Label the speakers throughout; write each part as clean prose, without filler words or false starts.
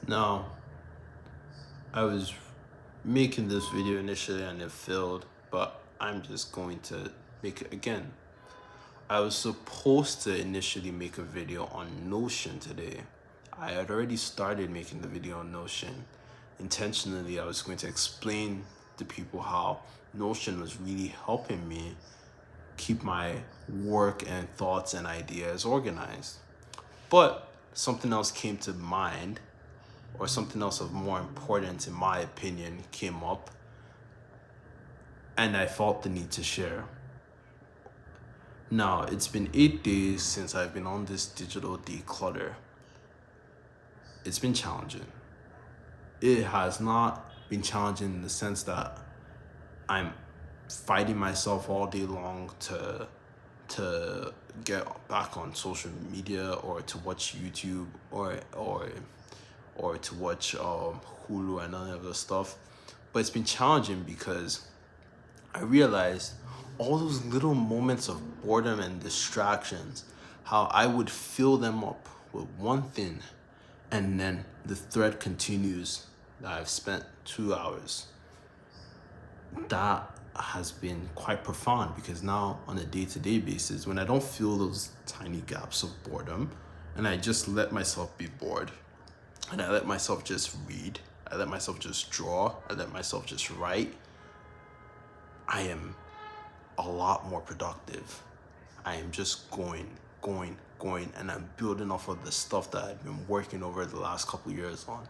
Speaker 1: Now, I was making this video initially and it failed, but I'm just going to make it again. I was supposed to initially make a video on Notion today. I had already started making the video on Notion. Intentionally, I was going to explain to people how Notion was really helping me keep my work and thoughts and ideas organized. But something else came to mind, or something else of more importance, in my opinion, came up, and I felt the need to share. Now, it's been 8 days since I've been on this digital declutter. It's been challenging. It has not been challenging in the sense that I'm fighting myself all day long to get back on social media or to watch YouTube or to watch Hulu and other other stuff. But it's been challenging because I realized all those little moments of boredom and distractions, how I would fill them up with one thing, and then the thread continues that I've spent 2 hours. That has been quite profound because now, on a day to day basis, when I don't feel those tiny gaps of boredom and I just let myself be bored and I let myself just read, I let myself just draw, I let myself just write, I am a lot more productive. I am just going, and I'm building off of the stuff that I've been working over the last couple years on.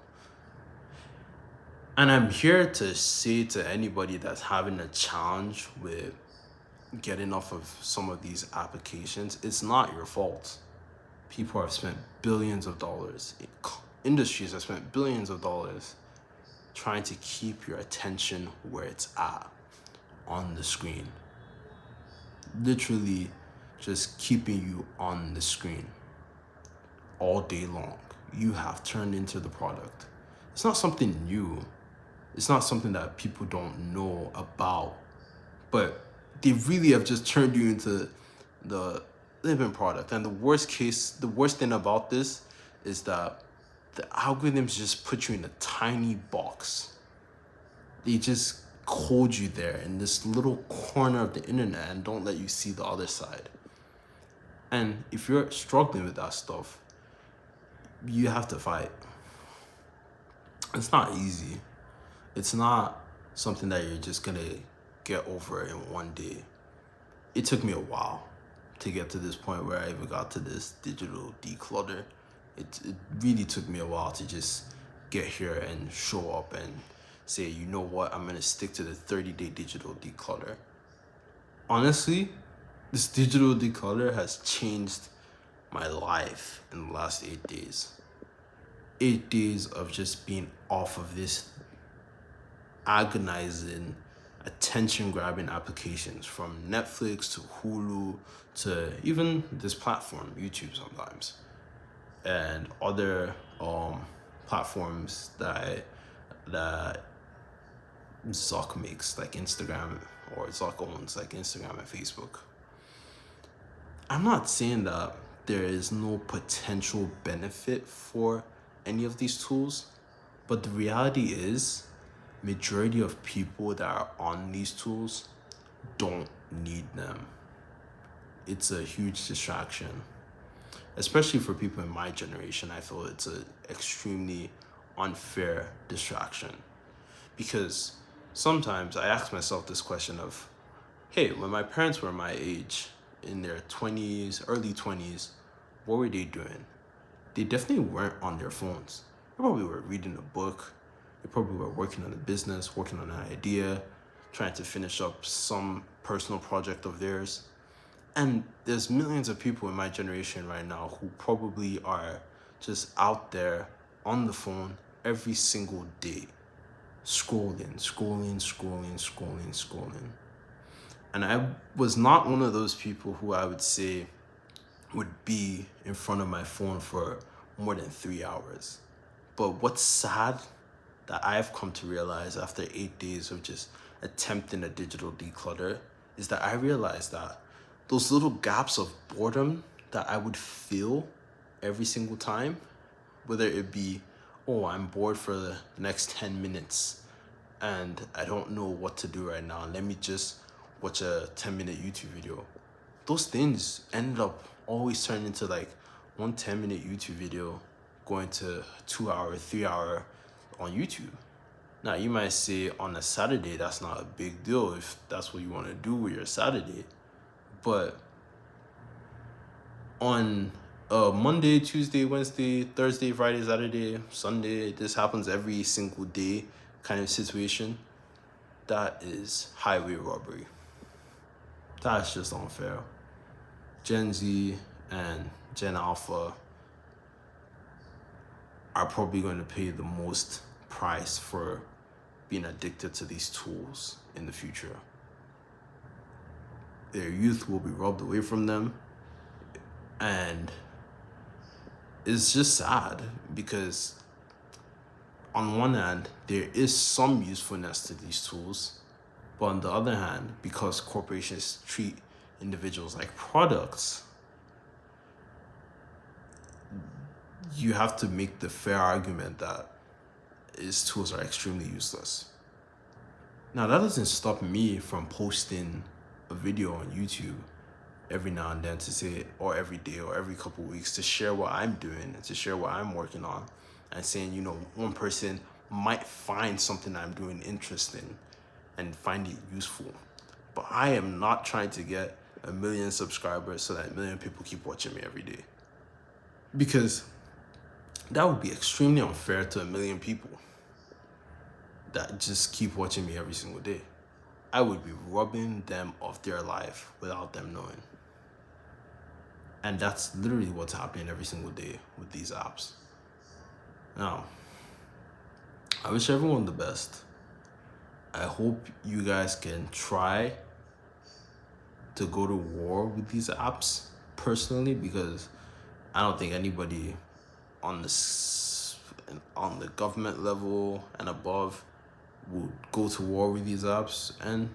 Speaker 1: And I'm here to say to anybody that's having a challenge with getting off of some of these applications, it's not your fault. People have spent billions of dollars, industries have spent billions of dollars trying to keep your attention where it's at, on the screen. Literally just keeping you on the screen all day long. You have turned into the product. It's not something new. It's not something that people don't know about, but they really have just turned you into the living product. And the worst thing about this is that the algorithms just put you in a tiny box. They just hold you there in this little corner of the internet and don't let you see the other side. And if you're struggling with that stuff, you have to fight. It's not easy. It's not something that you're just gonna get over in one day. It took me a while to get to this point where I even got to this digital declutter. It really took me a while to just get here and show up and say, you know what, I'm gonna stick to the 30-day digital declutter. Honestly, this digital declutter has changed my life in the last 8 days. 8 days of just being off of this agonizing, attention grabbing applications, from Netflix to Hulu to even this platform, YouTube sometimes, and other platforms that Zuck makes, like Instagram, or Zuck owns, like Instagram and Facebook. I'm not saying that there is no potential benefit for any of these tools, but the reality is, majority of people that are on these tools don't need them. It's a huge distraction, especially for people in my generation. I feel it's an extremely unfair distraction because sometimes I ask myself this question of, hey, when my parents were my age, in their 20s, early 20s, what were they doing? They definitely weren't on their phones. They probably were reading a book. They probably were working on a business, working on an idea, trying to finish up some personal project of theirs. And there's millions of people in my generation right now who probably are just out there on the phone every single day, scrolling. And I was not one of those people who I would say would be in front of my phone for more than 3 hours. But what's sad that I've come to realize after 8 days of just attempting a digital declutter is that I realized that those little gaps of boredom that I would feel every single time, whether it be oh, I'm bored for the next 10 minutes and I don't know what to do right now. Let me just watch a 10-minute YouTube video. Those things ended up always turning into like one 10-minute YouTube video going to 2 hour, 3 hour on YouTube. Now, you might say on a Saturday, that's not a big deal if that's what you want to do with your Saturday. But on Monday, Tuesday, Wednesday, Thursday, Friday, Saturday, Sunday, this happens every single day kind of situation, that is highway robbery. That's just unfair. Gen Z and Gen Alpha are probably going to pay the most price for being addicted to these tools in the future. Their youth will be robbed away from them, and it's just sad because on one hand, there is some usefulness to these tools, but on the other hand, because corporations treat individuals like products, you have to make the fair argument that these tools are extremely useless. Now, that doesn't stop me from posting a video on YouTube every now and then to say, or every day or every couple of weeks, to share what I'm doing, to share what I'm working on, and saying, one person might find something I'm doing interesting and find it useful. But I am not trying to get 1 million subscribers so that 1 million people keep watching me every day. Because that would be extremely unfair to 1 million people that just keep watching me every single day. I would be robbing them of their life without them knowing. And that's literally what's happening every single day with these apps. Now, I wish everyone the best. I hope you guys can try to go to war with these apps personally, because I don't think anybody on the government level and above would go to war with these apps. And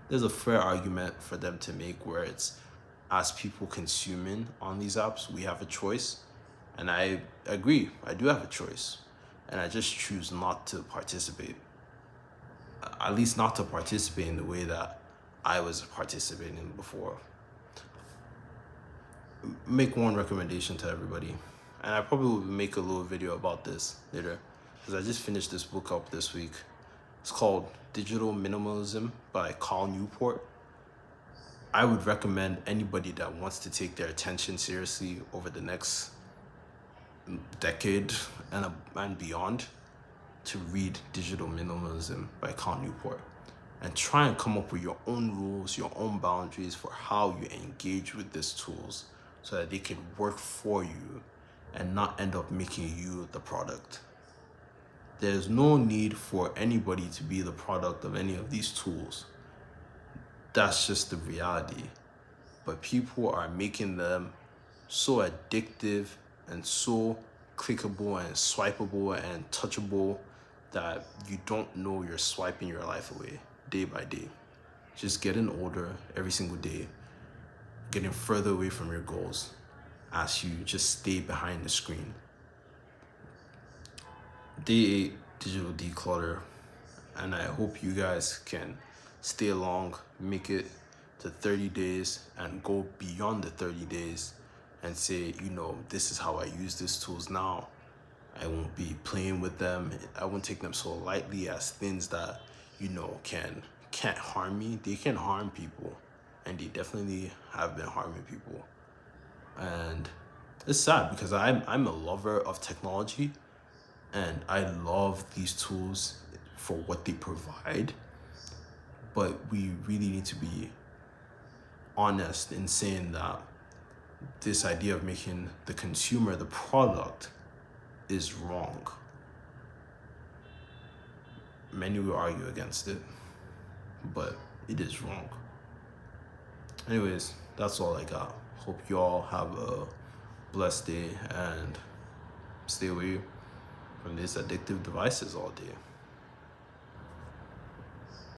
Speaker 1: there's a fair argument for them to make where it's, as people consuming on these apps, we have a choice. And I agree, I do have a choice. And I just choose not to participate. At least not to participate in the way that I was participating before. Make one recommendation to everybody. And I probably will make a little video about this later, because I just finished this book up this week. It's called Digital Minimalism by Cal Newport. I would recommend anybody that wants to take their attention seriously over the next decade and beyond to read Digital Minimalism by Cal Newport and try and come up with your own rules, your own boundaries for how you engage with these tools so that they can work for you and not end up making you the product. There's no need for anybody to be the product of any of these tools. That's just the reality. But people are making them so addictive and so clickable and swipeable and touchable that you don't know you're swiping your life away day by day. Just getting older every single day, getting further away from your goals as you just stay behind the screen. Day 8, digital declutter, and I hope you guys can stay along, make it to 30 days and go beyond the 30 days and say, this is how I use these tools now. I won't be playing with them. I won't take them so lightly as things that, can't harm me. They can harm people, and they definitely have been harming people. And it's sad because I'm a lover of technology, and I love these tools for what they provide. But we really need to be honest in saying that this idea of making the consumer the product is wrong. Many will argue against it, but it is wrong. Anyways, that's all I got. Hope you all have a blessed day and stay away from these addictive devices all day.